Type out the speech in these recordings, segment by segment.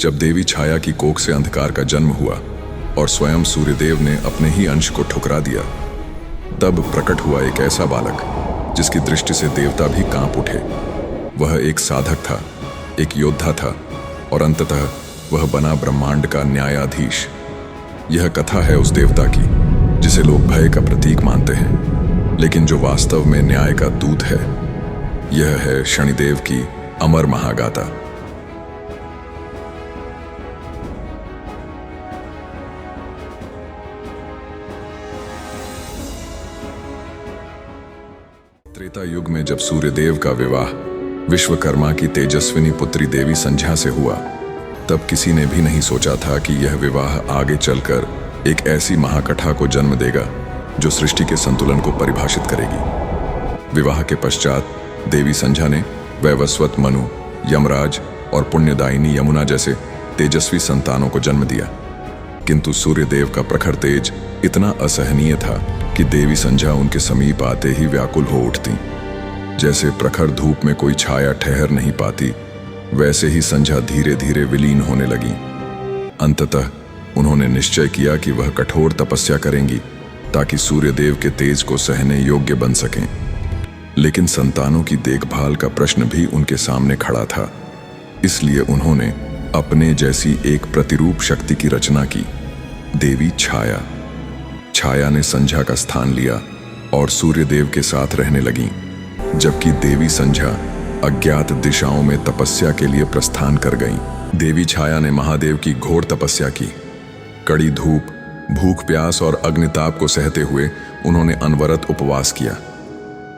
जब देवी छाया की कोख से अंधकार का जन्म हुआ और स्वयं सूर्यदेव ने अपने ही अंश को ठुकरा दिया, तब प्रकट हुआ एक ऐसा बालक जिसकी दृष्टि से देवता भी कांप उठे। वह एक साधक था, एक योद्धा था और अंततः वह बना ब्रह्मांड का न्यायाधीश। यह कथा है उस देवता की जिसे लोग भय का प्रतीक मानते हैं, लेकिन जो वास्तव में न्याय का दूत है। यह है शनिदेव की अमर महागाथा। त्रेता युग में जब सूर्यदेव का विवाह विश्वकर्मा की तेजस्विनी पुत्री देवी संध्या से हुआ, तब किसी ने भी नहीं सोचा था कि यह विवाह आगे चलकर एक ऐसी महाकथा को जन्म देगा जो सृष्टि के संतुलन को परिभाषित करेगी। विवाह के पश्चात देवी संध्या ने वैवस्वत मनु, यमराज और पुण्यदायिनी यमुना जैसे तेजस्वी संतानों को जन्म दिया, किंतु सूर्यदेव का प्रखर तेज इतना असहनीय था कि देवी संध्या उनके समीप आते ही व्याकुल हो उठती। जैसे प्रखर धूप में कोई छाया ठहर नहीं पाती, वैसे ही संध्या धीरे धीरे विलीन होने लगी। अंततः उन्होंने निश्चय किया कि वह कठोर तपस्या करेंगी ताकि सूर्यदेव के तेज को सहने योग्य बन सकें। लेकिन संतानों की देखभाल का प्रश्न भी उनके सामने खड़ा था, इसलिए उन्होंने अपने जैसी एक प्रतिरूप शक्ति की रचना की, देवी छाया। छाया ने संध्या का स्थान लिया और सूर्यदेव के साथ रहने लगी, जबकि देवी संध्या अज्ञात दिशाओं में तपस्या के लिए प्रस्थान कर गईं। देवी छाया ने महादेव की घोर तपस्या की। कड़ी धूप, भूख प्यास और अग्निताप को सहते हुए उन्होंने अनवरत उपवास किया।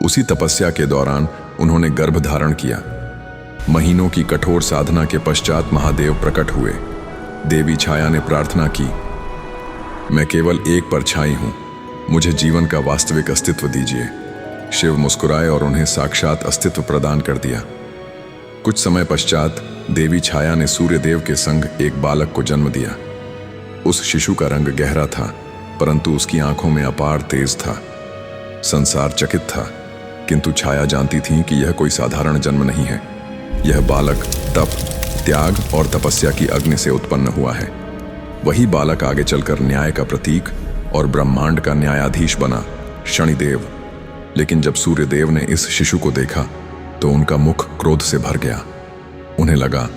उसी तपस्या के दौरान उन्होंने गर्भ धारण किया। महीनों की कठोर साधना के पश्चात महादेव प्रकट हुए। देवी छाया ने प्रार्थना की, मैं केवल एक परछाई हूं, मुझे जीवन का वास्तविक अस्तित्व दीजिए। शिव मुस्कुराए और उन्हें साक्षात अस्तित्व प्रदान कर दिया। कुछ समय पश्चात देवी छाया ने सूर्यदेव के संग एक बालक को जन्म दिया। उस शिशु का रंग गहरा था, परंतु उसकी आंखों में अपार तेज था। संसार चकित था, किंतु छाया जानती थी कि यह कोई साधारण जन्म नहीं है। यह बालक तप, त्याग और तपस्या की अग्नि से उत्पन्न हुआ है। वही बालक आगे चलकर न्याय का प्रतीक और ब्रह्मांड का न्यायाधीश बना, शनिदेव। लेकिन जब सूर्यदेव ने इस शिशु को देखा तो उनका मुख क्रोध से भर गया। उन्हें लगा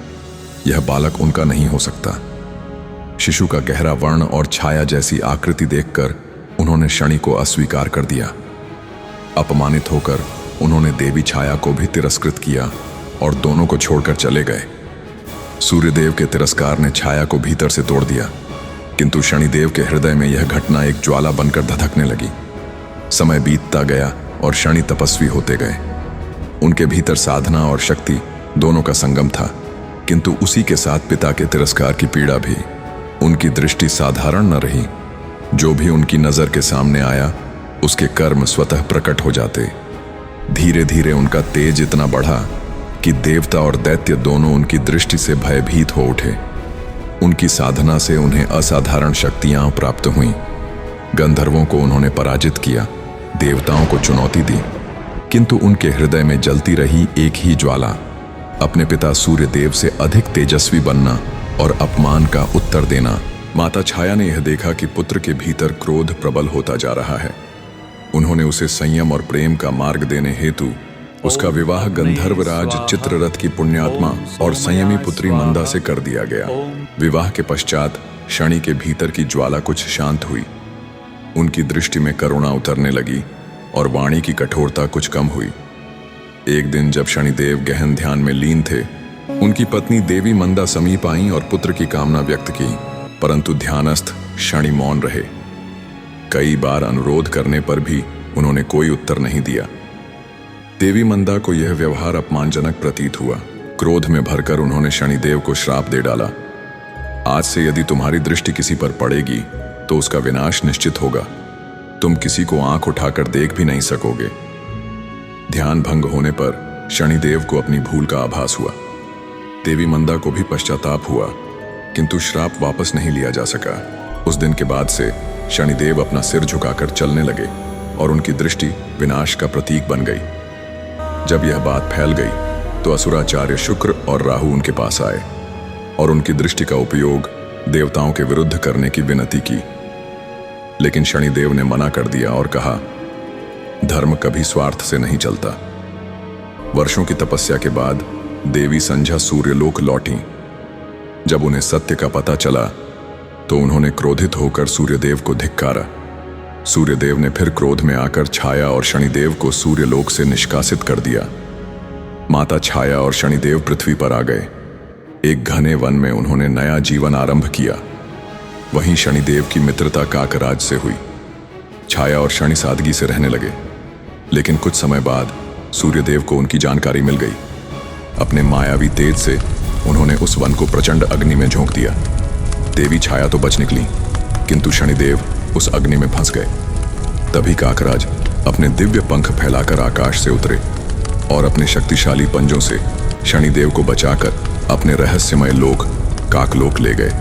यह बालक उनका नहीं हो सकता। शिशु का गहरा वर्ण और छाया जैसी आकृति देखकर उन्होंने शनि को अस्वीकार कर दिया। अपमानित होकर उन्होंने देवी छाया को भी तिरस्कृत किया और दोनों को छोड़कर चले गए। सूर्यदेव के तिरस्कार ने छाया को भीतर से तोड़ दिया, किंतु शनिदेव के हृदय में यह घटना एक ज्वाला बनकर धधकने लगी। समय बीतता गया और शनि तपस्वी होते गए। उनके भीतर साधना और शक्ति दोनों का संगम था, किंतु उसी के साथ पिता के तिरस्कार की पीड़ा भी। उनकी दृष्टि साधारण न रही। जो भी उनकी नजर के सामने आया उसके कर्म स्वतः प्रकट हो जाते। धीरे धीरे उनका तेज इतना बढ़ा कि देवता और दैत्य दोनों उनकी दृष्टि से भयभीत हो उठे। उनकी साधना से उन्हें असाधारण शक्तियां प्राप्त हुईं। गंधर्वों को उन्होंने पराजित किया, देवताओं को चुनौती दी, किंतु उनके हृदय में जलती रही एक ही ज्वाला, अपने पिता सूर्यदेव से अधिक तेजस्वी बनना और अपमान का उत्तर देना। माता छाया ने यह देखा कि पुत्र के भीतर क्रोध प्रबल होता जा रहा है। उन्होंने उसे संयम और प्रेम का मार्ग देने हेतु उसका विवाह गंधर्वराज चित्ररथ की पुण्यात्मा और संयमी पुत्री मंदा से कर दिया गया। विवाह के पश्चात शनि के भीतर की ज्वाला कुछ शांत हुई। उनकी दृष्टि में करुणा उतरने लगी और वाणी की कठोरता कुछ कम हुई। एक दिन जब शनिदेव गहन ध्यान में लीन थे, उनकी पत्नी देवी मंदा समीप आईं और पुत्र की कामना व्यक्त की, परंतु ध्यानस्थ शनि मौन रहे। कई बार अनुरोध करने पर भी उन्होंने कोई उत्तर नहीं दिया। देवी मंदा को यह व्यवहार अपमानजनक प्रतीत हुआ। क्रोध में भरकर उन्होंने शनिदेव को श्राप दे डाला, आज से यदि तुम्हारी दृष्टि किसी पर पड़ेगी तो उसका विनाश निश्चित होगा। तुम किसी को आंख उठाकर देख भी नहीं सकोगे। ध्यान भंग होने पर शनिदेव को अपनी भूल का आभास हुआ। देवी मंदा को भी पश्चाताप हुआ, किंतु श्राप वापस नहीं लिया जा सका। उस दिन के बाद से शनिदेव अपना सिर झुकाकर चलने लगे और उनकी दृष्टि विनाश का प्रतीक बन गई। जब यह बात फैल गई तो असुराचार्य शुक्र और राहु उनके पास आए और उनकी दृष्टि का उपयोग देवताओं के विरुद्ध करने की विनती की। लेकिन शनिदेव ने मना कर दिया और कहा, धर्म कभी स्वार्थ से नहीं चलता। वर्षों की तपस्या के बाद देवी संध्या सूर्यलोक लौटी। जब उन्हें सत्य का पता चला तो उन्होंने क्रोधित होकर सूर्यदेव को धिक्कारा। सूर्यदेव ने फिर क्रोध में आकर छाया और शनिदेव को सूर्यलोक से निष्कासित कर दिया। माता छाया और शनिदेव पृथ्वी पर आ गए। एक घने वन में उन्होंने नया जीवन आरंभ किया। वहीं शनिदेव की मित्रता काकराज से हुई। छाया और शनि सादगी से रहने लगे। लेकिन कुछ समय बाद सूर्यदेव को उनकी जानकारी मिल गई। अपने मायावी तेज से उन्होंने उस वन को प्रचंड अग्नि में झोंक दिया। देवी छाया तो बच निकली, किंतु शनिदेव उस अग्नि में फंस गए। तभी काकराज अपने दिव्य पंख फैलाकर आकाश से उतरे और अपने शक्तिशाली पंजों से शनिदेव को बचाकर अपने रहस्यमय लोक काकलोक ले गए।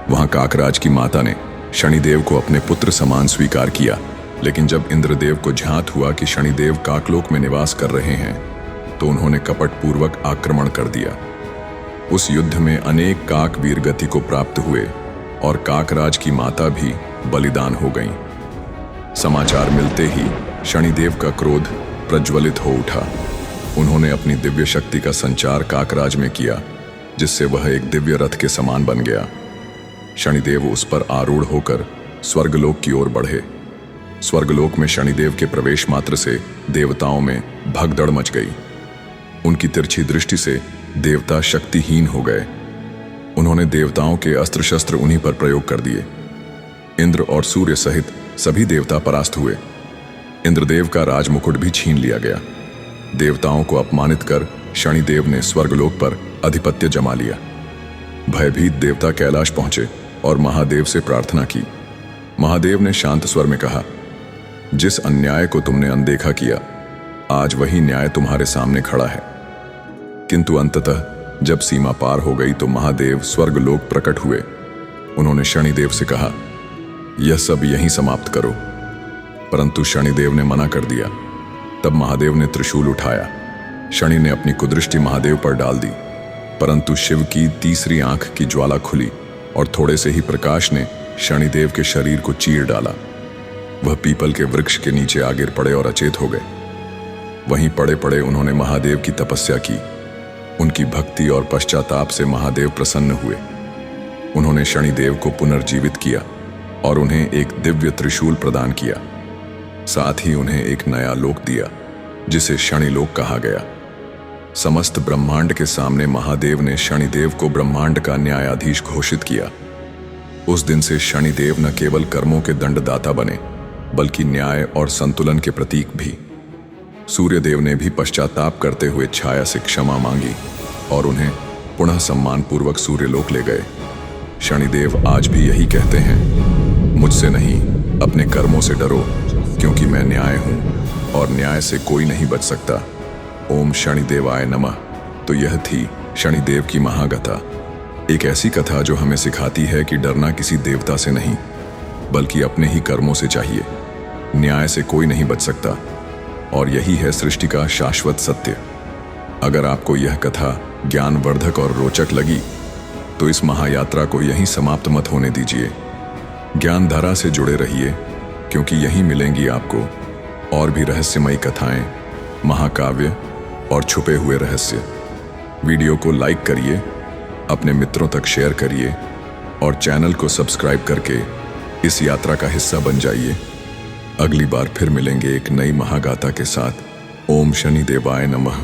वहां काकराज की माता ने शनिदेव को अपने पुत्र समान स्वीकार किया। लेकिन जब इंद्रदेव को ज्ञात हुआ कि शनिदेव काकलोक में निवास कर रहे हैं तो उन्होंने कपटपूर्वक आक्रमण कर दिया। उस युद्ध में अनेक काक वीरगति को प्राप्त हुए और काकराज की माता भी बलिदान हो गईं। समाचार मिलते ही शनिदेव का क्रोध प्रज्वलित हो उठा। उन्होंने अपनी दिव्य शक्ति का संचार काकराज में किया, जिससे वह एक दिव्य रथ के समान बन गया। शनिदेव उस पर आरूढ़ होकर स्वर्गलोक की ओर बढ़े। स्वर्गलोक में शनिदेव के प्रवेश मात्र से देवताओं में भगदड़ मच गई। उनकी तिरछी दृष्टि से देवता शक्तिहीन हो गए। उन्होंने देवताओं के अस्त्र शस्त्र उन्हीं पर प्रयोग कर दिए। इंद्र और सूर्य सहित सभी देवता परास्त हुए। इंद्रदेव का राजमुकुट भी छीन लिया गया। देवताओं को अपमानित कर शनिदेव ने स्वर्गलोक पर आधिपत्य जमा लिया। भयभीत देवता कैलाश पहुंचे और महादेव से प्रार्थना की। महादेव ने शांत स्वर में कहा, जिस अन्याय को तुमने अनदेखा किया, आज वही न्याय तुम्हारे सामने खड़ा है। किंतु अंततः जब सीमा पार हो गई तो महादेव स्वर्गलोक प्रकट हुए। उन्होंने शनिदेव से कहा, यह सब यहीं समाप्त करो। परंतु शनिदेव ने मना कर दिया। तब महादेव ने त्रिशूल उठाया। शनि ने अपनी कुदृष्टि महादेव पर डाल दी, परंतु शिव की तीसरी आंख की ज्वाला खुली और थोड़े से ही प्रकाश ने शनिदेव के शरीर को चीर डाला। वह पीपल के वृक्ष के नीचे आ गिर पड़े और अचेत हो गए। वहीं पड़े पड़े उन्होंने महादेव की तपस्या की। उनकी भक्ति और पश्चाताप से महादेव प्रसन्न हुए। उन्होंने शनिदेव को पुनर्जीवित किया और उन्हें एक दिव्य त्रिशूल प्रदान किया। साथ ही उन्हें एक नया लोक दिया, जिसे शनिलोक कहा गया। समस्त ब्रह्मांड के सामने महादेव ने शनिदेव को ब्रह्मांड का न्यायाधीश घोषित किया। उस दिन से शनिदेव न केवल कर्मों के दंडदाता बने, बल्कि न्याय और संतुलन के प्रतीक भी। सूर्यदेव ने भी पश्चाताप करते हुए छाया से क्षमा मांगी और उन्हें पुनः सम्मानपूर्वक सूर्यलोक ले गए। शनिदेव आज भी यही कहते हैं, मुझसे नहीं, अपने कर्मों से डरो, क्योंकि मैं न्याय हूं और न्याय से कोई नहीं बच सकता। ओम शनिदेवाय नमः। तो यह थी शनिदेव की महागाथा, एक ऐसी कथा जो हमें सिखाती है कि डरना किसी देवता से नहीं, बल्कि अपने ही कर्मों से चाहिए। न्याय से कोई नहीं बच सकता और यही है सृष्टि का शाश्वत सत्य। अगर आपको यह कथा ज्ञानवर्धक और रोचक लगी तो इस महायात्रा को यहीं समाप्त मत होने दीजिए। ज्ञानधारा से जुड़े रहिए, क्योंकि यहीं मिलेंगी आपको और भी रहस्यमयी कथाएं, महाकाव्य और छुपे हुए रहस्य। वीडियो को लाइक करिए, अपने मित्रों तक शेयर करिए और चैनल को सब्सक्राइब करके इस यात्रा का हिस्सा बन जाइए। अगली बार फिर मिलेंगे एक नई महागाथा के साथ। ओम शनिदेवाय नमः।